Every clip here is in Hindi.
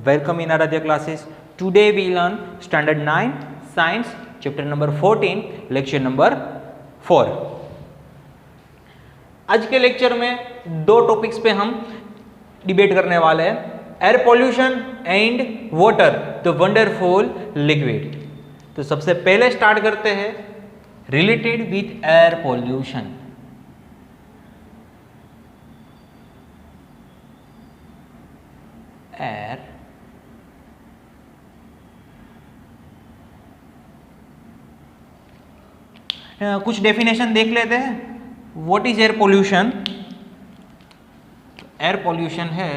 Welcome in Aradhya classes. Today we learn Standard 9 Science Chapter number 14 Lecture number 4. आज के लेक्चर में दो टॉपिक्स पे हम डिबेट करने वाले हैं, air pollution and water the wonderful liquid. तो सबसे पहले स्टार्ट करते हैं related with air pollution. Air कुछ डेफिनेशन देख लेते हैं। What is air pollution? Air pollution है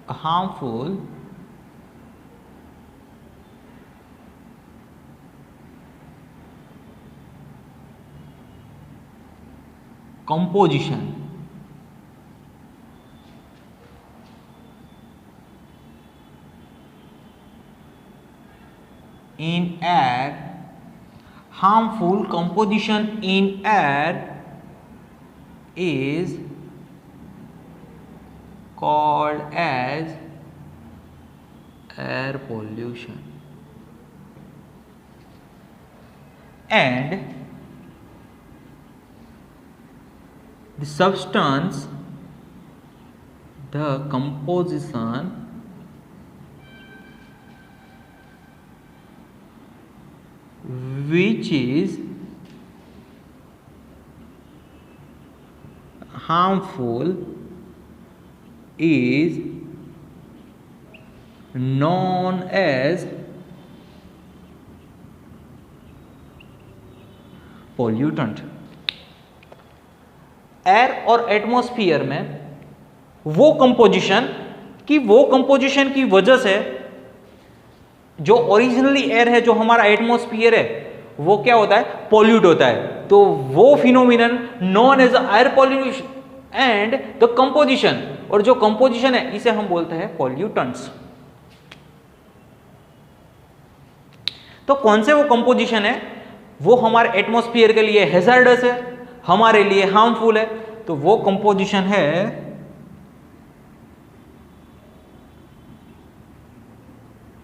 harmful composition in air, harmful composition in air is called as air pollution, and the substance, the composition which is harmful is known as pollutant. Air और एटमॉस्फेयर में वो कंपोजिशन की वजह से जो ओरिजिनली एयर है, जो हमारा एटमॉस्फेयर है, वो क्या होता है? पॉल्यूट होता है। तो वो phenomenon known as air pollution and the composition, और जो कंपोजिशन है इसे हम बोलते हैं पॉल्यूटेंट्स। तो कौन से वो कंपोजिशन है वो हमारे एटमॉस्फेयर के लिए हैजार्डस है, हमारे लिए हार्मफुल है? तो वो कंपोजिशन है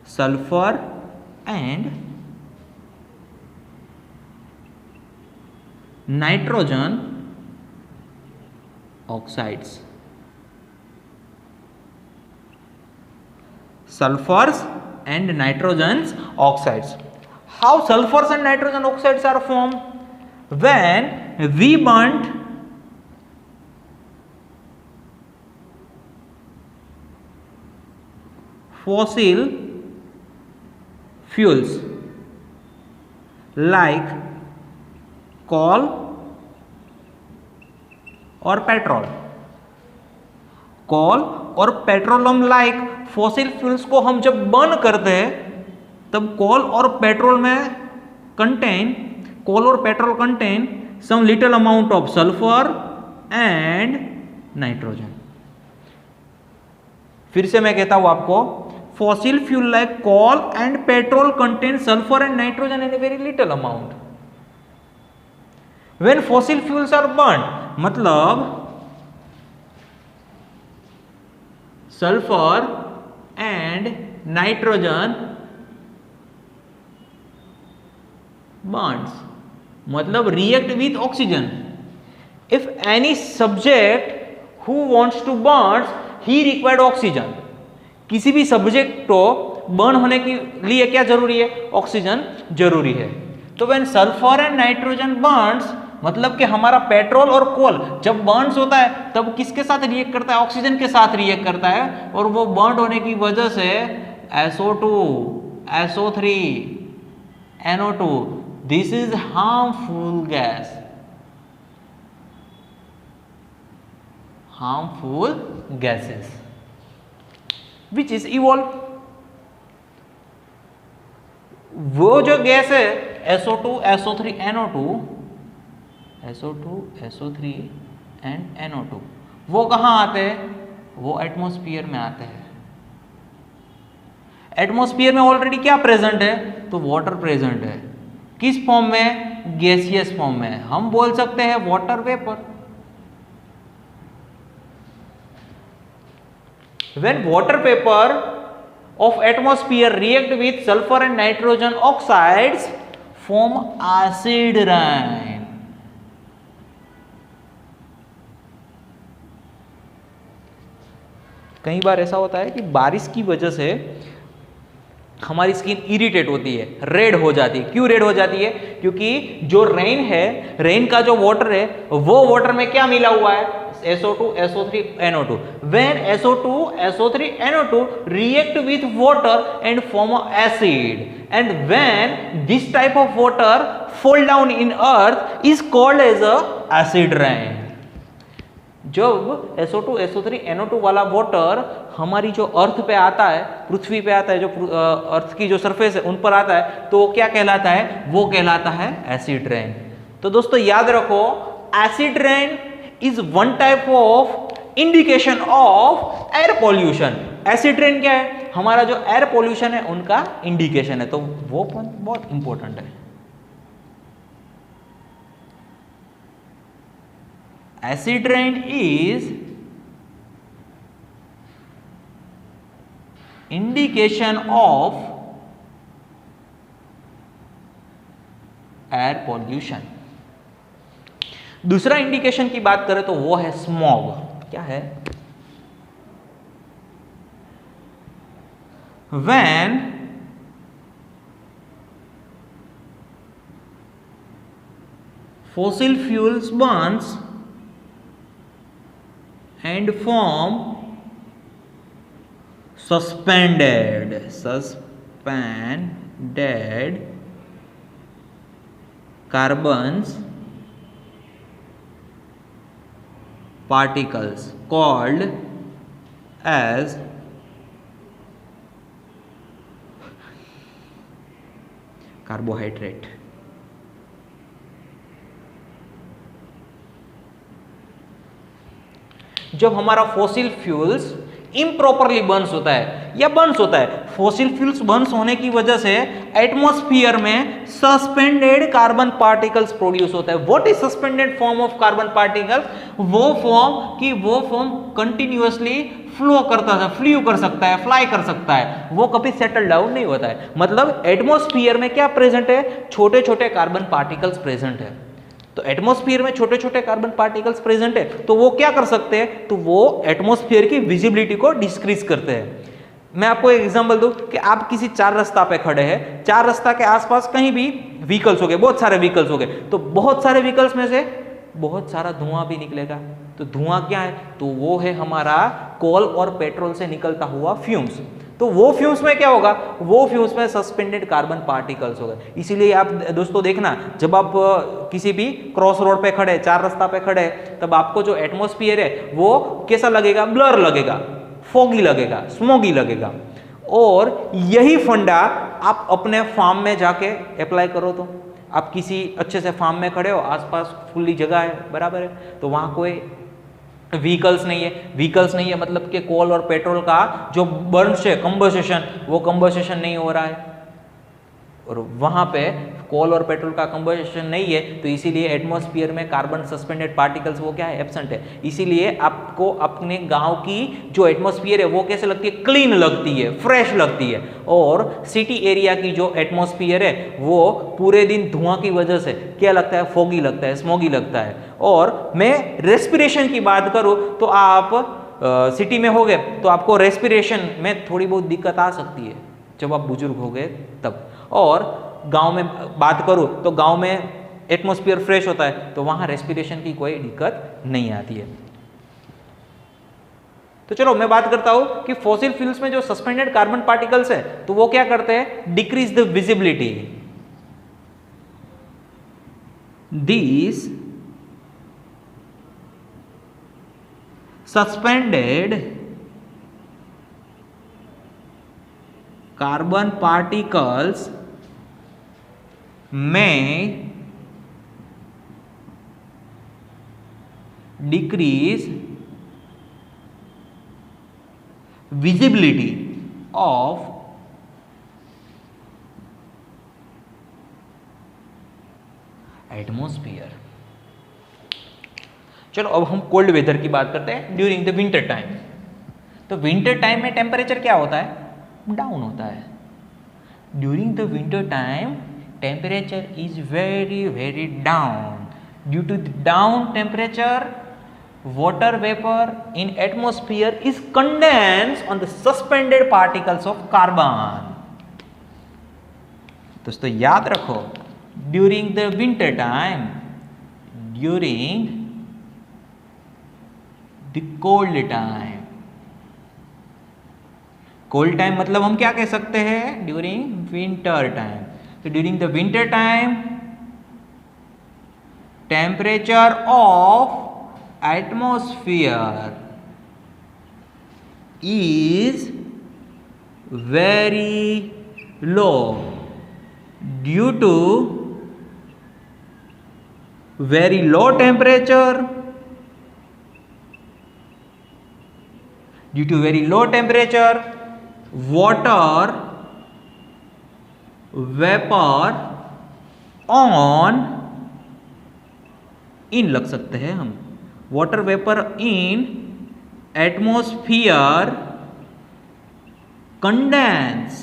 sulphur and nitrogen oxides. Sulfurs and nitrogen oxides. How sulfurs and nitrogen oxides are formed? When we burnt fossil fuels like coal और पेट्रोल। कोल और पेट्रोलियम लाइक फॉसिल फ्यूल्स को हम जब बर्न करते हैं तब कोल और petrol contain some little amount of sulphur and nitrogen. फिर से मैं कहता हूं आपको, fossil fuel like coal and petrol contain sulphur and nitrogen in a very little amount. When fossil fuels are burn, मतलब sulfur and nitrogen bonds, मतलब react with oxygen. If any subject who wants to burn, he required oxygen. किसी भी सब्जेक्ट को बर्न होने के लिए क्या जरूरी है? ऑक्सीजन जरूरी है। तो when sulfur and nitrogen burns, मतलब कि हमारा पेट्रोल और कोल जब बर्न्स होता है तब किसके साथ रिएक्ट करता है? ऑक्सीजन के साथ रिएक्ट करता है, और वो बर्न होने की वजह से SO2, SO3, NO2, this is harmful gas, harmful gases which is evolve. वो जो गैस है SO2, SO3, SO3 and NO2, वो कहाँ आते हैं? वो एटमॉस्फेयर में आते हैं। एटमॉस्फेयर में ऑलरेडी क्या प्रेजेंट है? तो वाटर प्रेजेंट है। किस फॉर्म में? गैसियस फॉर्म में। हम बोल सकते हैं water vapour. When water vapor of atmosphere react with sulfur and nitrogen oxides form acid rain. कई बार ऐसा होता है कि बारिश की वजह से हमारी स्किन इरिटेट होती है, रेड हो जाती है। क्यों रेड हो जाती है? क्योंकि जो रेन है, रेन का जो वाटर है वो वाटर में क्या मिला हुआ है? SO2, SO3, NO2. When SO2, SO3, NO2 react with water and form acid, and when this type of water fall down in earth is called as a acid rain. जब SO2, SO3, NO2 वाला वाटर हमारी जो अर्थ पे आता है, पृथ्वी पे आता है, जो अर्थ की जो सरफेस है उन पर आता है, तो क्या कहलाता है? वो कहलाता है एसिड रेन। तो दोस्तों याद रखो, acid rain is one type of indication of air pollution. Acid rain क्या है? हमारा जो एयर पॉल्यूशन है उनका इंडिकेशन है। तो वो बहुत इंपॉर्टेंट है। Acid rain is indication of air pollution. दूसरा इंडिकेशन की बात करें तो वो है स्मॉग। क्या है? When fossil fuels burns and form suspended carbons particles called as carbohydrate. जब हमारा फॉसिल फ्यूल्स इम्प्रॉपरली बर्न्स होता है या बर्न्स होता है, फॉसिल फ्यूल्स बर्न्स होने की वजह से एटमॉस्फेयर में सस्पेंडेड कार्बन पार्टिकल्स प्रोड्यूस होता है। What is suspended form of carbon particles? वो फॉर्म कंटिन्यूअसली फ्लो करता है, फ्लू कर सकता है, फ्लाई कर सकता है, वो कभी सेटल डाउन नहीं होता है। मतलब एटमॉस्फेयर में क्या प्रेजेंट है? छोटे छोटे कार्बन पार्टिकल्स प्रेजेंट है। तो एटमॉस्फेयर में छोटे छोटे कार्बन पार्टिकल्स प्रेजेंट है, तो वो क्या कर सकते हैं? तो वो एटमॉस्फेयर की विजिबिलिटी को डिक्रीज करते हैं। मैं आपको एक एग्जांपल दूं कि आप किसी चार रास्ता पे खड़े हैं, चार रास्ता के आसपास कहीं भी व्हीकल्स हो गए, बहुत सारे व्हीकल्स हो गए, तो बहुत सारे व्हीकल्स में से बहुत सारा धुआं भी निकलेगा। तो धुआं क्या है? तो वो है हमारा कोल और पेट्रोल से निकलता हुआ फ्यूम्स। तो वो फ्यूम्स में क्या होगा? वो फ्यूम्स में सस्पेंडेड कार्बन पार्टिकल्स होगा। इसीलिए आप दोस्तों देखना, जब आप किसी भी क्रॉस रोड पे खड़े, चार रास्ता पे खड़े, तब आपको जो एटमॉस्फेयर है वो कैसा लगेगा? ब्लर लगेगा, फॉगी लगेगा, स्मोगी लगेगा। और यही फंडा आप अपने फार्म में जाके अप्लाई करो। तो आप किसी अच्छे से फार्म में खड़े हो, आसपास खुली जगह है, बराबर है, तो वहाँ कोई व्हीकल्स नहीं है, मतलब कि कोल और पेट्रोल का जो बर्न है, कंबस्टेशन, वो कंबस्टेशन नहीं हो रहा है, और वहाँ पे कोल और पेट्रोल का कंबस्टेशन नहीं है, तो इसीलिए एटमॉस्फेयर में कार्बन सस्पेंडेड पार्टिकल्स वो क्या है? एब्सेंट है। इसीलिए आपको अपने गांव की जो एटमॉस्फेयर है वो कैसे लगती है? क्लीन लगती है, फ्रेश लगती है। और सिटी एरिया की जो एटमॉस्फेयर है वो पूरे दिन धुआं की वजह से क्या लगता है? फॉगी लगता है, स्मोगी लगता है। और मैं रेस्पिरेशन की बात करूँ तो आप सिटी में हो गए तो आपको रेस्पिरेशन में थोड़ी बहुत दिक्कत आ सकती है जब आप बुजुर्ग हो गए तब। और गांव में बात करूं तो गांव में एटमॉस्फेयर फ्रेश होता है, तो वहां रेस्पिरेशन की कोई दिक्कत नहीं आती है। तो चलो मैं बात करता हूं कि फॉसिल फ्यूल्स में जो सस्पेंडेड कार्बन पार्टिकल्स है तो वो क्या करते हैं? Decrease the visibility. These suspended carbon particles may decrease visibility of atmosphere. चलो अब हम कोल्ड वेदर की बात करते हैं ड्यूरिंग द विंटर टाइम। तो विंटर टाइम में टेम्परेचर क्या होता है? डाउन होता है। During the winter time temperature is very very down. Due to the down temperature water vapor in atmosphere is condensed on the suspended particles of carbon। दोस्तों याद रखो, during the winter time, during the cold time, cold time मतलब हम क्या कह सकते हैं, ड्यूरिंग विंटर टाइम। तो during the winter time temperature of atmosphere is very low due to very low temperature, due to very low temperature water vapor on in लग सकते हैं हम, water vapor in atmosphere condense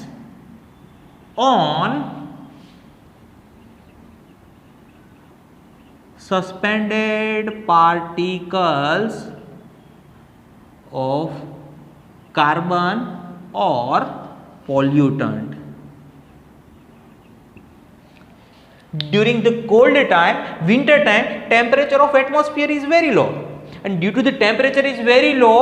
on suspended particles of carbon or pollutant। During the cold time, winter time, temperature of atmosphere is very low, and due to the temperature is very low,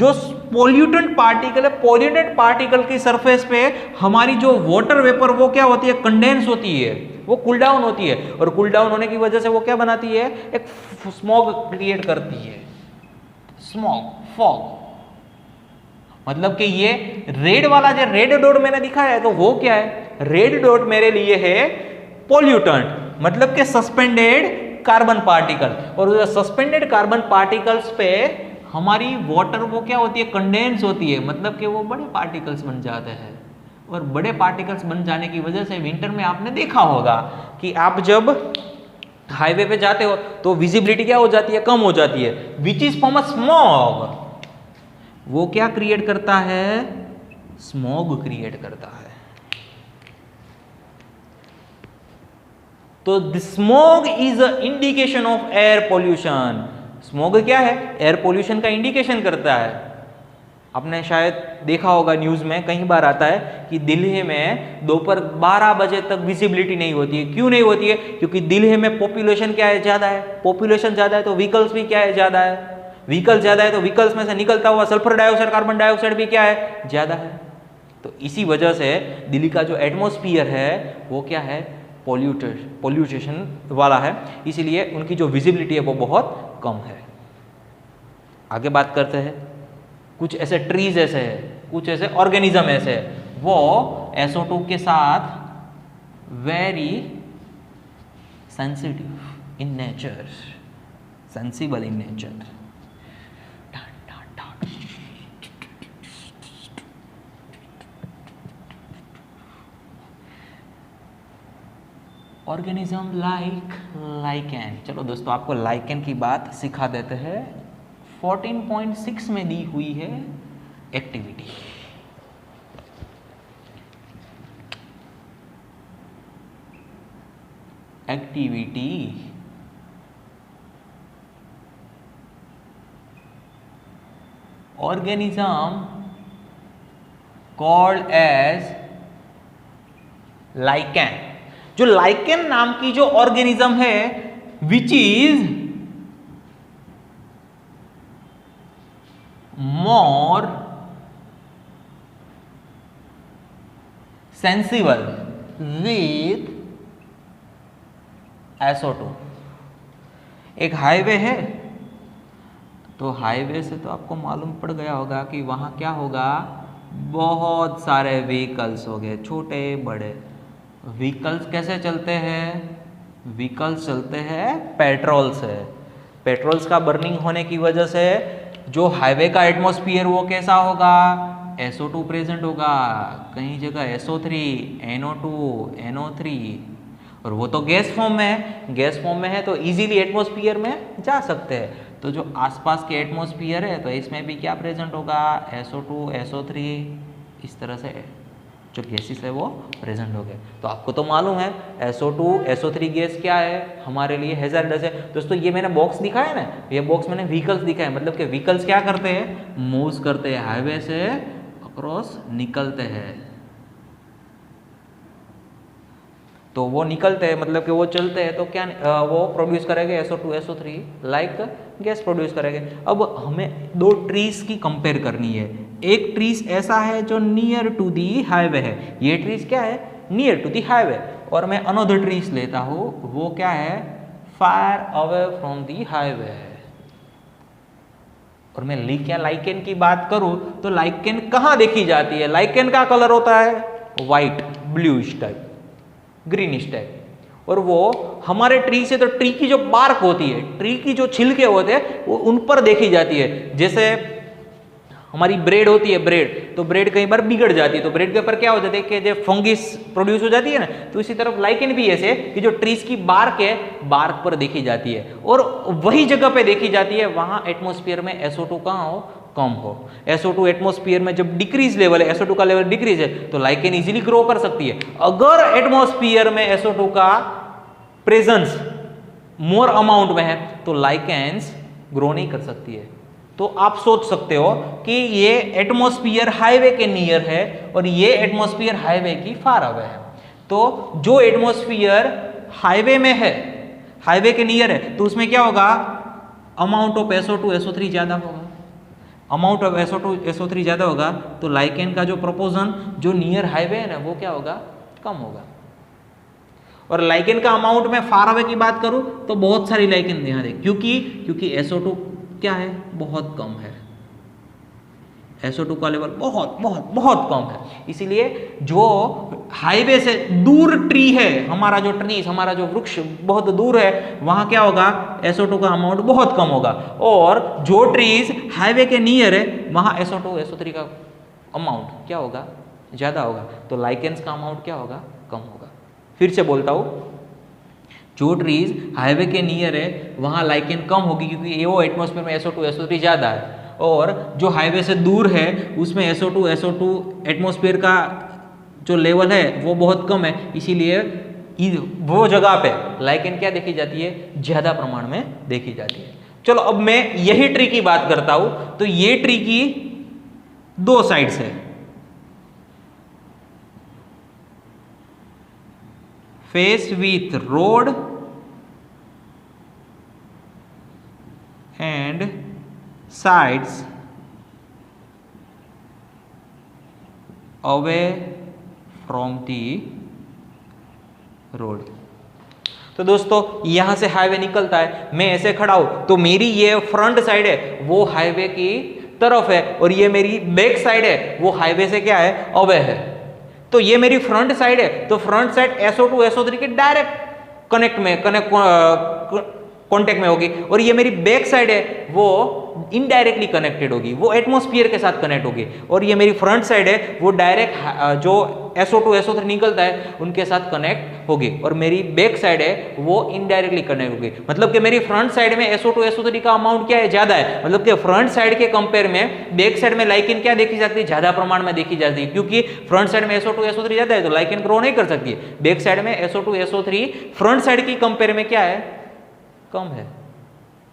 जो pollutant particle है, pollutant particle की surface पे हमारी जो water vapor वो क्या होती है, condense होती है, वो cool down होती है, और cool down होने की वजह से वो क्या बनाती है, एक smog create करती है, smog, fog। मतलब कि ये रेड वाला जो रेड डॉट मैंने दिखाया है, तो वो क्या है, रेड डॉट मेरे लिए है पोल्यूटेंट, मतलब कि सस्पेंडेड कार्बन पार्टिकल, और सस्पेंडेड कार्बन पार्टिकल्स पे हमारी वाटर वो क्या होती है, कंडेंस होती है, मतलब कि वो बड़े पार्टिकल्स बन जाते हैं। और बड़े पार्टिकल्स बन जाने की वजह से विंटर में आपने देखा होगा कि आप जब हाईवे पे जाते हो तो विजिबिलिटी क्या हो जाती है, कम हो जाती है, which is form a smog. वो क्या क्रिएट करता है, स्मॉग क्रिएट करता है। तो the smog is a indication of air pollution. Smog क्या है, एयर पोल्यूशन का इंडिकेशन करता है। आपने शायद देखा होगा न्यूज में कई बार आता है कि दिल्ली में दोपहर 12 बजे तक विजिबिलिटी नहीं होती है। क्यों नहीं होती है, क्योंकि दिल्ली में पॉपुलेशन क्या है, ज्यादा है। पॉपुलेशन ज्यादा है तो व्हीकल्स भी क्या है, ज्यादा है। व्हीकल ज्यादा है तो व्हीकल्स में से निकलता हुआ सल्फर डाइऑक्साइड, कार्बन डाइऑक्साइड भी क्या है, ज्यादा है। तो इसी वजह से दिल्ली का जो एटमॉस्फेयर है वो क्या है, पोल्यूशन वाला है, इसीलिए उनकी जो विजिबिलिटी है वो बहुत कम है। आगे बात करते हैं, कुछ ऐसे ट्रीज ऐसे है, कुछ ऐसे ऑर्गेनिज्म ऐसे है, वो SO2 के साथ very sensitive in nature, sensible in nature. Organism like lichen. चलो दोस्तों आपको लाइकेन की बात सिखा देते हैं। 14.6 में दी हुई है activity. Activity organism called as lichen. जो लाइकेन नाम की जो ऑर्गेनिज्म है, which is more sensible with SO2। एक हाईवे है, तो हाईवे से तो आपको मालूम पड़ गया होगा कि वहां क्या होगा, बहुत सारे व्हीकल्स हो गए, छोटे बड़े। व्हीकल्स कैसे चलते हैं, व्हीकल्स चलते हैं पेट्रोल से। पेट्रोल्स का बर्निंग होने की वजह से जो हाईवे का एटमॉस्फेयर वो कैसा होगा, SO2 प्रेजेंट होगा, कहीं जगह SO3, NO2, NO3, और वो तो गैस फॉर्म में है। गैस फॉर्म में है तो इजीली एटमॉस्फेयर में जा सकते हैं। तो जो आसपास के एटमॉस्फेयर है तो इसमें भी क्या प्रेजेंट होगा, SO2, SO3, इस तरह से जो गैसेस है वो प्रेजेंट हो गए। तो आपको तो मालूम है SO2 SO3 गैस क्या है, हमारे लिए हैजार्डस है। दोस्तों ये मैंने बॉक्स दिखाया ना, ये बॉक्स मैंने व्हीकल्स दिखाया, मतलब कि व्हीकल्स क्या करते हैं, मूव्स करते हैं, हाईवे से अक्रॉस निकलते हैं। तो वो निकलते हैं मतलब कि वो चलते हैं, तो क्या वो प्रोड्यूस करेंगे SO2 SO3 like gas produce करेंगे। अब हमें दो ट्रीज की कंपेयर करनी है। एक ट्रीज ऐसा है जो नियर टू दी हाईवे है, ये ट्रीज क्या है, नियर टू दी हाईवे, और मैं अनदर ट्रीज लेता हूँ, वो क्या है, far away from the highway. और मैं लाइकेन की बात करूं तो लाइकेन कहाँ देखी जाती है, लाइकेन का कलर होता है white, bluish type, greenish type, और वो हमारे ट्री से, तो ट्री की जो बार्क होती है, ट्री की जो छिलके होते हैं वो उन पर देखी जाती है। जैसे हमारी ब्रेड होती है, ब्रेड, तो ब्रेड कई बार बिगड़ जाती है, तो ब्रेड के ऊपर क्या हो जाता है कि जब फंगिस प्रोड्यूस हो जाती है ना, तो इसी तरफ लाइकेन भी ऐसे कि जो ट्रीज की बार्क है, बार्क पर देखी जाती है, और वही जगह पे देखी जाती है वहां एटमॉस्फेयर में SO2 कहाँ हो, कम हो। SO2 एटमॉस्फेयर में जब डिक्रीज लेवल है, SO2 का लेवल डिक्रीज है, तो लाइकेन इजीली ग्रो कर सकती है। अगर एटमॉस्फेयर में SO2 का प्रेजेंस मोर अमाउंट में है तो लाइकेन्स ग्रो नहीं कर सकती है। तो आप सोच सकते हो कि ये एटमॉस्फेयर हाईवे के नियर है और ये एटमॉस्फेयर हाईवे की फार अवे है। तो जो एटमॉस्फेयर हाईवे में है, हाईवे के नियर है, तो उसमें क्या होगा, अमाउंट ऑफ SO2 SO3 ज्यादा होगा। अमाउंट ऑफ SO2 SO3 ज्यादा होगा तो लाइकेन का जो प्रोपोर्शन जो नियर हाईवे है ना, वो क्या होगा, कम होगा। और लाइकेन का अमाउंट में फार अवे की बात करूं तो बहुत सारी लाइकेन यहाँ देख, क्योंकि SO2 क्या है, बहुत कम है, SO2 का लेवल बहुत बहुत बहुत कम है। इसीलिए जो हाईवे से दूर ट्री है, हमारा जो ट्रीज, हमारा जो वृक्ष बहुत दूर है, वहां क्या होगा, SO2 का अमाउंट बहुत कम होगा। और जो ट्रीज हाईवे के नियर है, वहां SO2 SO3 का अमाउंट क्या होगा, ज्यादा होगा। तो लाइकेन्स का अमाउंट क्या होगा, कम होगा। फिर से बोलता हूं, जो ट्रीज हाईवे के नियर है वहां लाइकेन कम होगी, क्योंकि वो एटमॉस्फेयर में SO2 SO3 ज्यादा है, और जो हाईवे से दूर है उसमें SO2 एटमॉस्फेयर का जो लेवल है वो बहुत कम है, इसीलिए वो जगह पे लाइकेन क्या देखी जाती है, ज्यादा प्रमाण में देखी जाती है। चलो अब मैं यही ट्री की बात करता हूं, तो ये ट्री की दो साइड्स है, face with road and sides away from the road. तो दोस्तों यहां से हाईवे निकलता है, मैं ऐसे खड़ा हूं तो मेरी ये फ्रंट साइड है वो हाईवे की तरफ है, और ये मेरी बैक साइड है वो हाईवे से क्या है, अवे है। तो ये मेरी फ्रंट साइड है, तो फ्रंट साइड SO2 SO3 के डायरेक्ट कॉन्टेक्ट में होगी, और ये मेरी बैक साइड है वो इनडायरेक्टली कनेक्टेड होगी, वो एटमॉस्फेयर के साथ कनेक्ट होगी। और ये मेरी फ्रंट साइड है वो डायरेक्ट जो SO2 SO3 निकलता है उनके साथ कनेक्ट होगी, और मेरी बैक साइड है वो इनडायरेक्टली कनेक्ट होगी। मतलब कि मेरी फ्रंट साइड में SO2 SO3 का अमाउंट क्या है, ज्यादा है। मतलब कि फ्रंट साइड के कंपेयर में बैक साइड में लाइकेन क्या देखी जाती है, ज्यादा प्रमाण में देखी जाती है, क्योंकि फ्रंट साइड में SO2 SO3 ज्यादा है तो लाइकेन ग्रो नहीं कर सकती है। बैक साइड में SO2 SO3 फ्रंट साइड की कंपेयर में क्या है, कम है,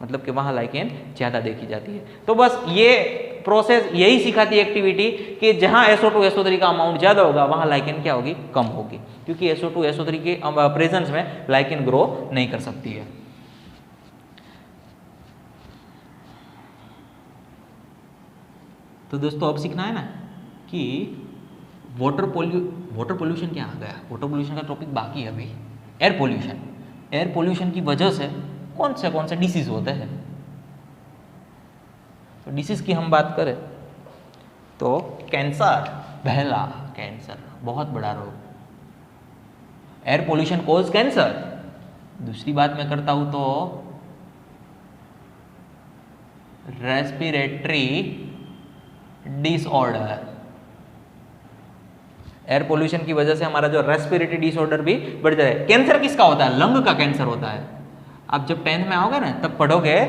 मतलब कि वहां लाइकेन ज्यादा देखी जाती है। तो बस ये प्रोसेस यही सिखाती है एक्टिविटी कि जहां SO2 SO3 का अमाउंट ज्यादा होगा वहां लाइकेन क्या होगी, कम होगी, क्योंकि SO2 SO3 के प्रेजेंस में लाइकेन ग्रो नहीं कर सकती है। तो दोस्तों अब सीखना है ना कि वाटर पोल्यूशन क्या आ गया, वाटर पोल्यूशन का टॉपिक बाकी है अभी। एयर पोल्यूशन की वजह से कौन से डिसीज होते हैं। तो डिसीज की हम बात करें तो कैंसर, पहला कैंसर बहुत बड़ा रोग, एयर पोल्यूशन कॉज कैंसर। दूसरी बात मैं करता हूं तो रेस्पिरेटरी डिसऑर्डर, एयर पोल्यूशन की वजह से हमारा जो रेस्पिरेटरी डिसऑर्डर भी बढ़ जाता है। कैंसर किसका होता है, लंग का कैंसर होता है। आप जब 10th में आओगे ना तब पढ़ोगे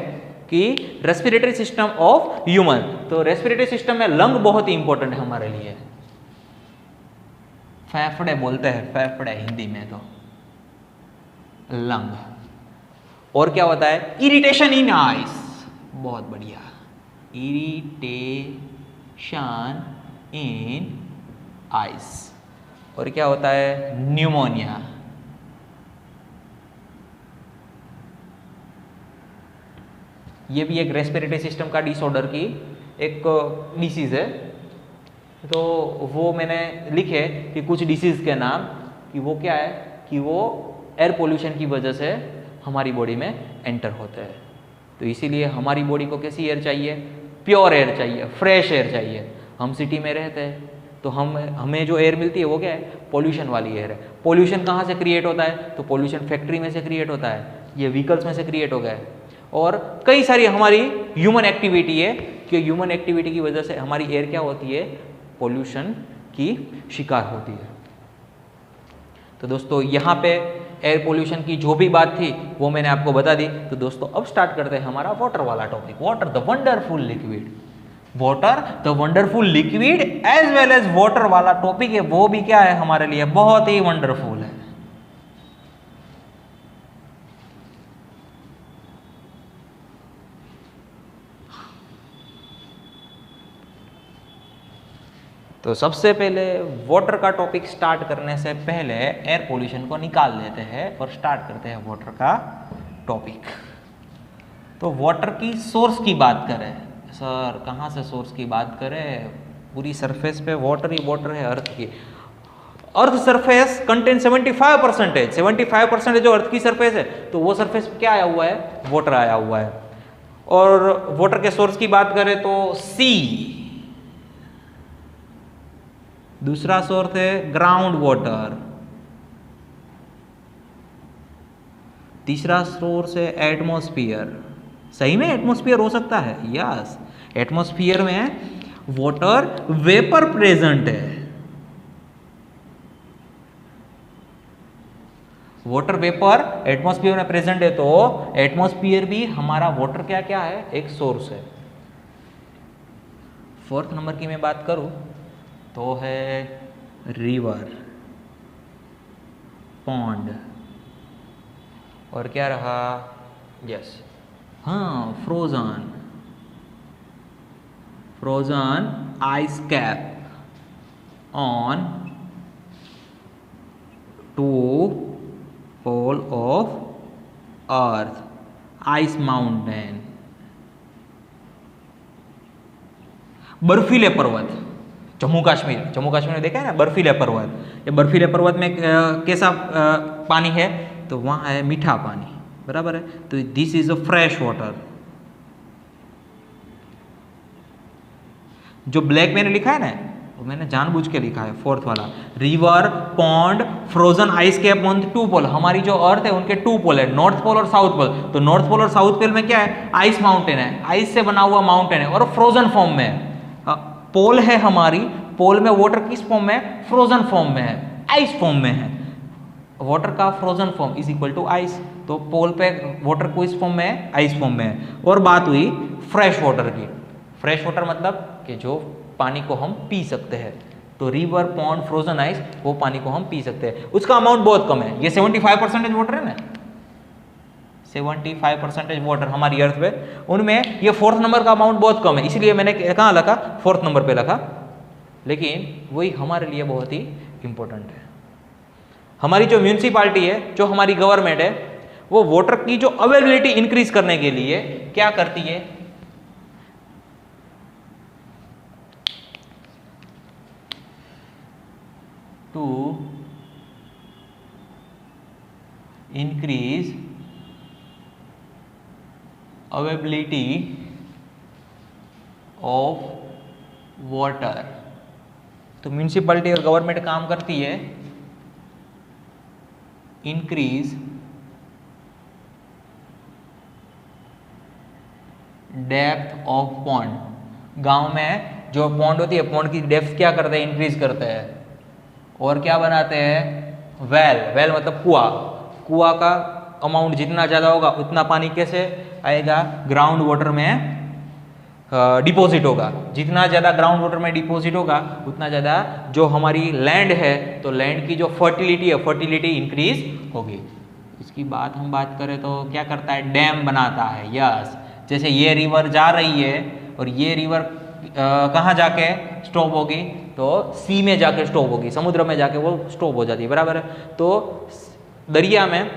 कि रेस्पिरेटरी सिस्टम ऑफ ह्यूमन, तो रेस्पिरेटरी सिस्टम में लंग बहुत ही इंपॉर्टेंट है हमारे लिए। फेफड़े बोलते हैं, फेफड़े हिंदी में तो, लंग। और क्या होता है, इरिटेशन इन आइस, बहुत बढ़िया, इरिटेशन इन आइस। और क्या होता है, न्यूमोनिया। ये भी एक रेस्पिरेटरी सिस्टम का डिसऑर्डर की एक डिसीज है। तो वो मैंने लिखे कि कुछ डिसीज के नाम, कि वो क्या है, कि वो एयर पोल्यूशन की वजह से हमारी बॉडी में एंटर होते हैं। तो इसीलिए हमारी बॉडी को कैसी एयर चाहिए, प्योर एयर चाहिए, फ्रेश एयर चाहिए। हम सिटी में रहते हैं तो हमें जो एयर मिलती है वो क्या है, पोल्यूशन वाली एयर है। पोल्यूशन कहाँ से क्रिएट होता है, तो पोल्यूशन फैक्ट्री में से क्रिएट होता है, ये व्हीकल्स में से क्रिएट हो गया है। और कई सारी हमारी ह्यूमन एक्टिविटी है कि ह्यूमन एक्टिविटी की वजह से हमारी एयर क्या होती है, पोल्यूशन की शिकार होती है। तो दोस्तों यहाँ पे एयर पोल्यूशन की जो भी बात थी वो मैंने आपको बता दी। तो दोस्तों अब स्टार्ट करते हैं हमारा वाटर वाला topic, water the wonderful liquid. Water the wonderful liquid as well as water वाला टॉपिक है, वो भी क्या है हमारे लिए बहुत ही वंडरफुल है। तो सबसे पहले वाटर का टॉपिक स्टार्ट करने से पहले एयर पोल्यूशन को निकाल लेते हैं और स्टार्ट करते हैं वाटर का टॉपिक। तो वाटर की सोर्स की बात करें, सर कहाँ से सोर्स की बात करें, पूरी सरफेस पे वाटर ही वाटर है अर्थ की। अर्थ सरफेस कंटेन 75%, 75% जो अर्थ की सरफेस है, तो वो सरफेस पे क्या आया हुआ है, वाटर आया हुआ है। और वाटर के सोर्स की बात करें तो सी, दूसरा सोर्स है ग्राउंड वाटर, तीसरा सोर्स है एटमॉस्फेयर। सही में एटमॉस्फेयर हो सकता है, यस, एटमॉस्फेयर में वाटर वेपर प्रेजेंट है। वाटर वेपर एटमॉस्फेयर में प्रेजेंट है, तो एटमॉस्फेयर भी हमारा वाटर क्या क्या है, एक सोर्स है। फोर्थ नंबर की मैं बात करूं तो है रिवर, पॉन्ड, और क्या रहा, यस, हाँ, frozen, frozen ice cap on two pole of earth, ice mountain, बर्फीले पर्वत, जम्मू कश्मीर, जम्मू कश्मीर में देखा है ना बर्फीले पर्वत, ये बर्फीले पर्वत में कैसा पानी है, तो वहाँ है मीठा पानी, बराबर है। तो this is a fresh water. जो ब्लैक मैंने लिखा है ना, वो मैंने जानबूझ के लिखा है, फोर्थ वाला, river, pond, frozen ice cap on two pole. हमारी जो अर्थ है उनके टू पोल है, नॉर्थ पोल और साउथ पोल। तो नॉर्थ पोल और साउथ पोल में क्या है, आइस माउंटेन है, आइस से बना हुआ माउंटेन है, और फ्रोजन फॉर्म में है। पोल है हमारी, पोल में वाटर किस फॉर्म में है, फ्रोजन फॉर्म में है, आइस फॉर्म में है। वाटर का frozen form is equal to ice, तो पोल पे वाटर को इस फॉर्म में है, आइस फॉर्म में है। और बात हुई फ्रेश वाटर की, फ्रेश वाटर मतलब कि जो पानी को हम पी सकते हैं। तो रिवर, पॉन्ड, फ्रोजन आइस, वो पानी को हम पी सकते हैं, उसका अमाउंट बहुत कम है। ये 75% वाटर है ना, 75% वाटर हमारी अर्थ पे, उनमें ये फोर्थ नंबर का अमाउंट बहुत कम है, इसलिए मैंने कहाँ लिखा, फोर्थ नंबर पे लिखा। लेकिन वही हमारे लिए बहुत ही इंपॉर्टेंट है। हमारी जो म्यूनिसिपालिटी है, जो हमारी गवर्नमेंट है, वो वाटर की जो अवेलेबिलिटी इंक्रीज करने के लिए क्या करती है, to increase availability of water. तो म्यूनिसिपैलिटी और गवर्नमेंट काम करती है इंक्रीज डेप्थ ऑफ पॉन्ड। गांव में जो पॉन्ड होती है, पॉन्ड की डेप्थ क्या करते हैं, इंक्रीज करते हैं। और क्या बनाते हैं, वेल, वेल मतलब कुआं, कुआं का अमाउंट जितना ज़्यादा होगा उतना पानी कैसे आएगा, ग्राउंड वाटर में डिपॉजिट होगा। जितना ज़्यादा ग्राउंड वाटर में डिपॉजिट होगा उतना ज़्यादा जो हमारी लैंड है तो लैंड की जो फर्टिलिटी है फर्टिलिटी इंक्रीज होगी। इसकी हम बात करें तो क्या करता है, डैम बनाता है। यस, जैसे ये रिवर जा रही है और ये रिवर कहाँ जाके स्टॉप होगी, तो सी में जाके स्टॉप होगी, समुद्र में जाके वो स्टॉप हो जाती है, बराबर है। तो दरिया में,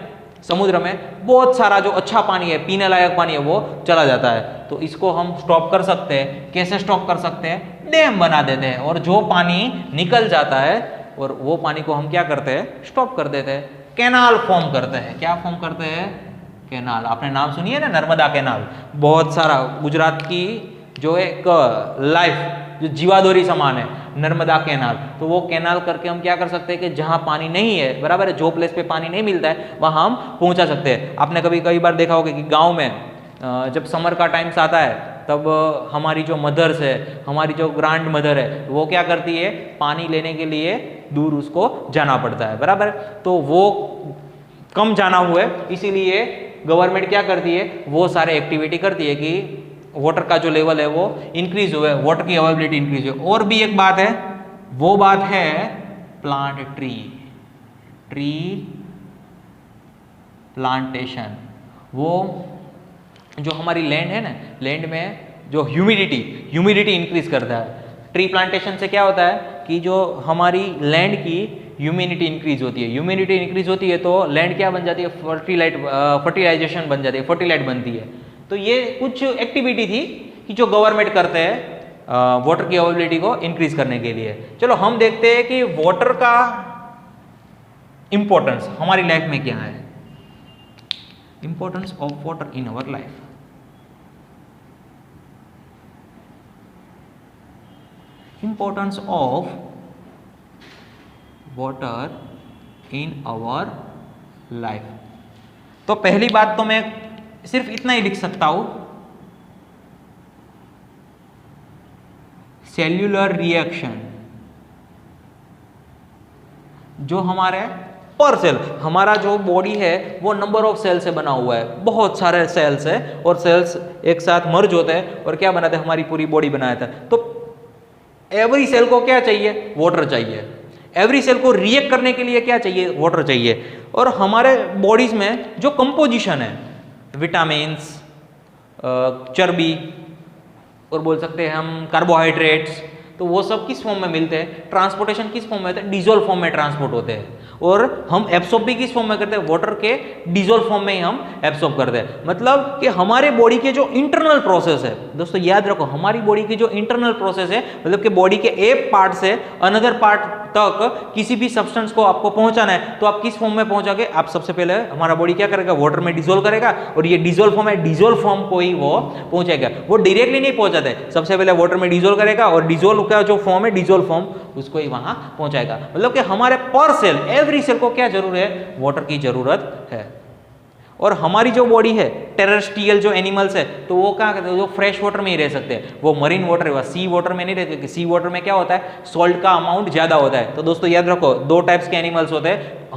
समुद्र में बहुत सारा जो अच्छा पानी है, पीने लायक पानी है, वो चला जाता है। तो इसको हम स्टॉप कर सकते हैं। कैसे स्टॉप कर सकते हैं, डैम बना देते हैं और जो पानी निकल जाता है और वो पानी को हम क्या करते हैं, स्टॉप कर देते हैं, कैनाल फॉर्म करते हैं। क्या फॉर्म करते हैं, कैनाल। आपने नाम सुनी है ना, नर्मदा कैनाल। बहुत सारा गुजरात की जो एक लाइफ जो जीवादोरी समान है, नर्मदा कैनाल। तो वो कैनाल करके हम क्या कर सकते हैं कि जहां पानी नहीं है, बराबर है, जो प्लेस पे पानी नहीं मिलता है वहां हम पहुंचा सकते हैं। आपने कई बार देखा होगा कि गांव में जब समर का टाइम्स आता है तब हमारी जो मदर्स है, हमारी जो ग्रैंड मदर है, वो क्या करती है, पानी लेने के लिए दूर उसको जाना पड़ता है, बराबर। तो वो कम जाना हुआ है, इसीलिए गवर्नमेंट क्या करती है, वो सारे एक्टिविटी करती है कि वाटर का जो लेवल है वो इंक्रीज हुआ है, वाटर की अवेलेबिलिटी इंक्रीज हुई। और भी एक बात है, वो बात है प्लांट ट्री प्लांटेशन। वो जो हमारी लैंड है ना, लैंड में जो ह्यूमिडिटी इंक्रीज करता है। ट्री प्लांटेशन से क्या होता है कि जो हमारी लैंड की ह्यूमिडिटी इंक्रीज होती है। ह्यूमिडिटी इंक्रीज होती है तो लैंड क्या बन जाती है, फर्टिलाइजेशन बन जाती है, फर्टिलाइट बनती है। तो ये कुछ एक्टिविटी थी कि जो गवर्नमेंट करते हैं वाटर की अवेलेबिलिटी को इंक्रीज करने के लिए। चलो हम देखते हैं कि वाटर का इंपॉर्टेंस हमारी लाइफ में क्या है। Importance of water in our life. Importance of water in our life. तो पहली बात तो मैं सिर्फ इतना ही लिख सकता हूं, सेल्यूलर रिएक्शन। जो हमारे पर सेल, हमारा जो बॉडी है वो नंबर ऑफ सेल से बना हुआ है, बहुत सारे सेल्स है और सेल्स एक साथ मर्ज होते हैं और क्या बनाते हैं, हमारी पूरी बॉडी बनाया था। तो एवरी सेल को क्या चाहिए, वाटर चाहिए। एवरी सेल को रिएक्ट करने के लिए क्या चाहिए, वाटर चाहिए। और हमारे बॉडीज में जो कंपोजिशन है, विटामिन्स, चर्बी और बोल सकते हैं हम कार्बोहाइड्रेट्स, तो वो सब किस फॉर्म में मिलते हैं, ट्रांसपोर्टेशन किस फॉर्म में होता है, डिजोल्व फॉर्म में ट्रांसपोर्ट होते हैं। और हम एब्सॉर्ब भी किस फॉर्म में करते हैं, वाटर के डिजोल्व फॉर्म में ही हम एब्सॉर्ब करते हैं। मतलब कि हमारे बॉडी के जो इंटरनल प्रोसेस है, दोस्तों याद रखो, हमारी बॉडी की जो इंटरनल प्रोसेस है, मतलब कि बॉडी के एक पार्ट से अनदर पार्ट तक किसी भी सब्सटेंस को आपको पहुंचाना है तो आप किस फॉर्म में पहुंचोगे, आप सबसे पहले हमारा बॉडी क्या करेगा, वाटर में डिजोल्व करेगा और ये डिजोल्व फॉर्म है, डिजोल्व फॉर्म को ही वो पहुंचाएगा। वो डायरेक्टली नहीं पहुंचाते, सबसे पहले वाटर में डिजोल्व करेगा और डिजोल्व का जो फॉर्म है, डिजोल्व फॉर्म, उसको ही वहां पहुंचाएगा। मतलब कि हमारे पर सेल, एवरी सेल को क्या जरूरत है, वाटर की जरूरत है। और हमारी जो बॉडी है, टेरेस्ट्रियल जो एनिमल्स है, तो वो क्या करते हैं, जो फ्रेश वाटर में ही रह सकते हैं, वो मरीन वाटर है, सी वाटर में नहीं रहते। सी वाटर में क्या होता है, सॉल्ट का अमाउंट ज्यादा होता है। तो दोस्तों याद रखो, दो टाइप्स के एनिमल्स होते हैं।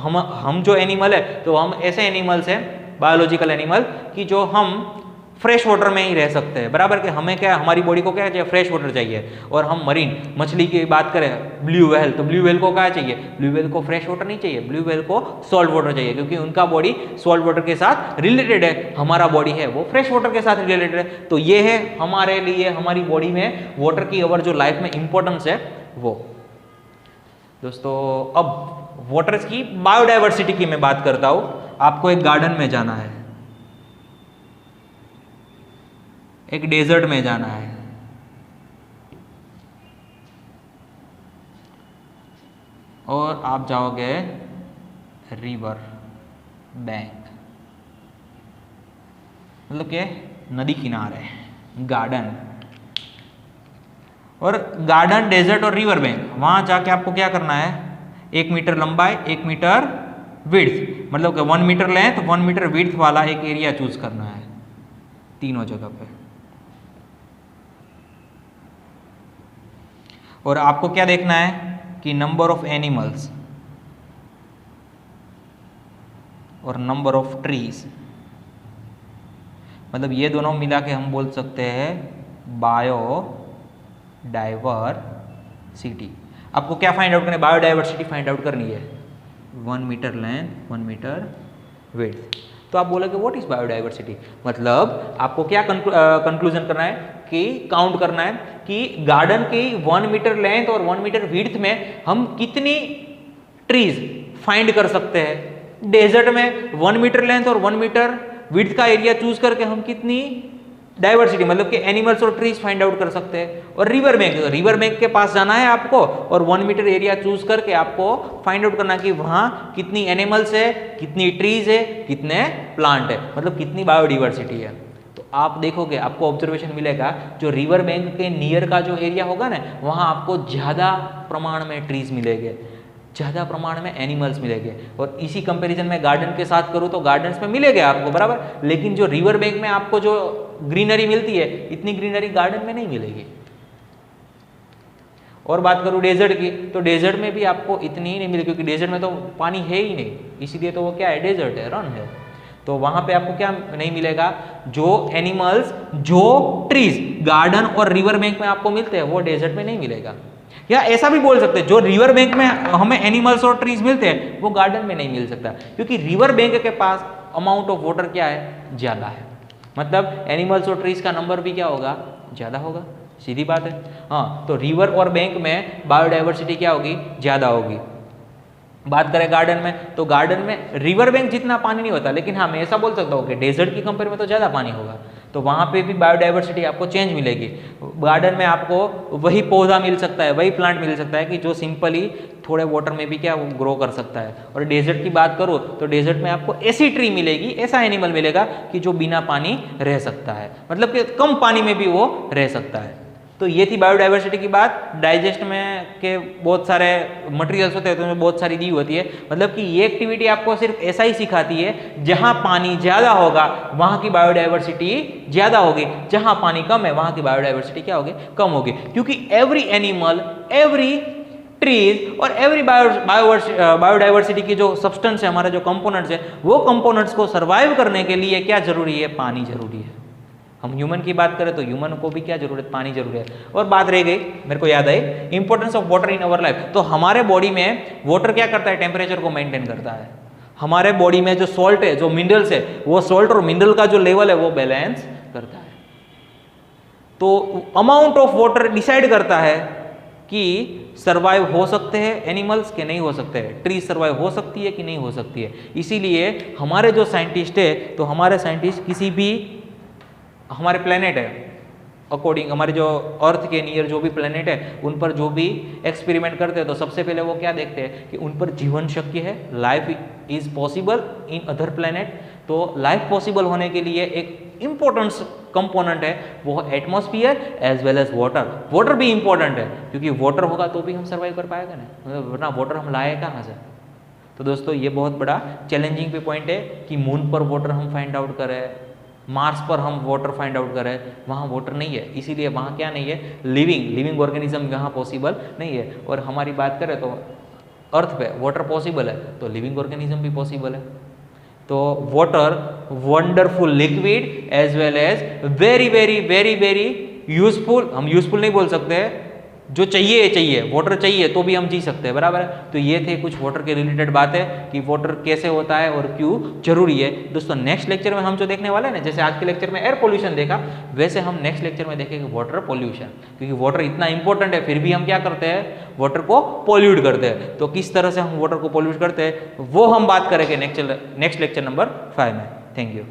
हम जो एनिमल है, तो हम ऐसे एनिमल्स हैं, बायोलॉजिकल एनिमल, कि जो हम फ्रेश वाटर में ही रह सकते हैं, बराबर। के हमें क्या, हमारी बॉडी को क्या चाहिए, फ्रेश वाटर चाहिए। और हम मरीन मछली की बात करें, ब्लू व्हेल, तो ब्लू व्हेल को क्या चाहिए, ब्लू व्हेल को फ्रेश वाटर नहीं चाहिए, ब्लू व्हेल को सॉल्ट वाटर चाहिए, क्योंकि उनका बॉडी सॉल्ट वाटर के साथ रिलेटेड है। हमारा बॉडी है वो फ्रेश वाटर के साथ रिलेटेड है। तो ये है हमारे लिए, हमारी बॉडी में वाटर की अवर जो लाइफ में इंपॉर्टेंस है वो। दोस्तों अब वाटर की बायोडाइवर्सिटी की मैं बात करता हूं। आपको एक गार्डन में जाना है, एक डेजर्ट में जाना है, और आप जाओगे रिवर बैंक, मतलब के नदी किनारे, गार्डन। और गार्डन, डेजर्ट और रिवर बैंक, वहां जाके आपको क्या करना है, 1 मीटर लंबाई, 1 मीटर विड्थ, मतलब कि 1 मीटर लेंथ, 1 मीटर विड्थ वाला एक एरिया चूज करना है तीनों जगह पे। और आपको क्या देखना है कि नंबर ऑफ एनिमल्स और नंबर ऑफ ट्रीज, मतलब ये दोनों मिला के हम बोल सकते हैं बायोडाइवर्सिटी। आपको क्या फाइंड आउट करना है? बायोडाइवर्सिटी फाइंड आउट करनी है। 1 मीटर लेंथ, 1 मीटर विड्थ। तो आप बोलोगे व्हाट इज बायोडाइवर्सिटी, मतलब आपको क्या कंक्लूजन करना है कि काउंट करना है कि गार्डन की 1 मीटर लेंथ और 1 मीटर विड्थ में हम कितनी ट्रीज फाइंड कर सकते हैं। डेजर्ट में 1 मीटर लेंथ और 1 मीटर विड्थ का एरिया चूज करके हम कितनी डाइवर्सिटी मतलब कि एनिमल्स और ट्रीज फाइंड आउट कर सकते हैं। और रिवर बैंक के पास जाना है आपको और 1 मीटर एरिया चूज करके आपको फाइंड आउट करना कि वहां कितनी एनिमल्स है, कितनी ट्रीज है, कितने प्लांट है, मतलब कितनी बायोडाइवर्सिटी है। तो आप देखोगे आपको ऑब्जर्वेशन मिलेगा जो रिवर बैंक के नियर का जो एरिया होगा ना, वहां आपको ज्यादा प्रमाण में ट्रीज मिलेंगे, ज़्यादा प्रमाण में एनिमल्स मिलेंगे। और इसी कंपैरिजन में गार्डन के साथ करूँ तो गार्डन्स में मिलेंगे आपको बराबर, लेकिन जो रिवर बैंक में आपको जो ग्रीनरी मिलती है इतनी ग्रीनरी गार्डन में नहीं मिलेगी। और बात करूँ डेजर्ट की, तो डेजर्ट में भी आपको इतनी ही नहीं मिलेगी क्योंकि डेजर्ट में तो पानी है ही नहीं, इसीलिए तो वो क्या है, डेजर्ट है, रन है। तो वहां पे आपको क्या नहीं मिलेगा, जो एनिमल्स जो ट्रीज गार्डन और रिवर बैंक में आपको मिलते हैं वो डेजर्ट में नहीं मिलेगा। या ऐसा भी बोल सकते हैं जो रिवर बैंक में हमें एनिमल्स और ट्रीज मिलते हैं वो गार्डन में नहीं मिल सकता, क्योंकि रिवर बैंक के पास अमाउंट ऑफ वाटर क्या है, ज्यादा है, मतलब एनिमल्स और ट्रीज का नंबर भी क्या होगा, ज्यादा होगा, सीधी बात है। हाँ, तो रिवर और बैंक में बायोडाइवर्सिटी क्या होगी, ज्यादा होगी। बात करें गार्डन में, तो गार्डन में रिवर बैंक जितना पानी नहीं होता, लेकिन हाँ मैं ऐसा बोल सकता हूँ कि डेजर्ट की कंपेयर में तो ज़्यादा पानी होगा, तो वहाँ पे भी बायोडाइवर्सिटी आपको चेंज मिलेगी। गार्डन में आपको वही पौधा मिल सकता है, वही प्लांट मिल सकता है कि जो सिंपली थोड़े वाटर में भी क्या ग्रो कर सकता है। और डेजर्ट की बात करूँ तो डेजर्ट में आपको ऐसी ट्री मिलेगी, ऐसा एनिमल मिलेगा कि जो बिना पानी रह सकता है, मतलब कि कम पानी में भी वो रह सकता है। तो ये थी बायोडाइवर्सिटी की बात। डाइजेस्ट में के बहुत सारे मटेरियल्स होते हैं तो उनमें बहुत सारी दी होती है, मतलब कि ये एक्टिविटी आपको सिर्फ ऐसा ही सिखाती है, जहां पानी ज्यादा होगा वहां की बायोडाइवर्सिटी ज्यादा होगी, जहां पानी कम है वहां की बायोडाइवर्सिटी क्या होगी, कम होगी। क्योंकि एवरी एनिमल, एवरी ट्रीज और एवरी बायोडाइवर्सिटी की जो सब्सटेंस है, हमारे जो कंपोनेंट्स है, वो कंपोनेंट्स को सर्वाइव करने के लिए क्या जरूरी है, पानी जरूरी है। हम ह्यूमन की बात करें तो ह्यूमन को भी क्या जरूरत, पानी जरूरी है। और बात रह गई, मेरे को याद आई, importance of water in our life. तो हमारे बॉडी में वाटर क्या करता है, टेम्परेचर को मेंटेन करता है। हमारे बॉडी में जो सॉल्ट है, जो मिनरल्स है, वो सॉल्ट और मिनरल का जो लेवल है वो बैलेंस करता है। तो अमाउंट ऑफ वाटर डिसाइड करता है कि सर्वाइव हो सकते हैं एनिमल्स के नहीं हो सकते हैं, ट्री सर्वाइव हो सकती है कि नहीं हो सकती है। इसीलिए हमारे जो साइंटिस्ट है, तो हमारे साइंटिस्ट किसी भी हमारे प्लेनेट है अकॉर्डिंग, हमारे जो अर्थ के नियर जो भी प्लेनेट है उन पर जो भी एक्सपेरिमेंट करते हैं तो सबसे पहले वो क्या देखते हैं कि उन पर जीवन शक्य है, life is possible in other planet. तो लाइफ पॉसिबल होने के लिए एक इम्पोर्टेंट कंपोनेंट है वो atmosphere as well as water. Water भी इंपॉर्टेंट है क्योंकि वाटर होगा तो भी हम सर्वाइव कर पाएगा ना, वरना वाटर हम लाए कहाँ से। तो दोस्तों ये बहुत बड़ा चैलेंजिंग पे पॉइंट है कि मून पर वाटर हम फाइंड आउट करें, मार्स पर हम वाटर फाइंड आउट करें, वहाँ वाटर नहीं है, इसीलिए वहाँ क्या नहीं है, लिविंग ऑर्गेनिज्म यहाँ पॉसिबल नहीं है। और हमारी बात करें तो अर्थ पे वाटर पॉसिबल है तो लिविंग ऑर्गेनिज्म भी पॉसिबल है। तो water wonderful liquid as well as very very very very useful. हम यूजफुल नहीं बोल सकते, जो चाहिए वाटर चाहिए तो भी हम जी सकते हैं, बराबर है। तो ये थे कुछ वाटर के रिलेटेड बातें कि वाटर कैसे होता है और क्यों जरूरी है। दोस्तों नेक्स्ट लेक्चर में हम जो देखने वाले हैं ना, जैसे आज के लेक्चर में एयर पोल्यूशन देखा, वैसे हम नेक्स्ट लेक्चर में देखेंगे वाटर पोल्यूशन, क्योंकि वाटर इतना इंपॉर्टेंट है फिर भी हम क्या करते हैं, वाटर को पोल्यूट करते हैं। तो किस तरह से हम वाटर को पोल्यूट करते हैं वो हम बात करेंगे नेक्स्ट लेक्चर नंबर 5 में। Thank you.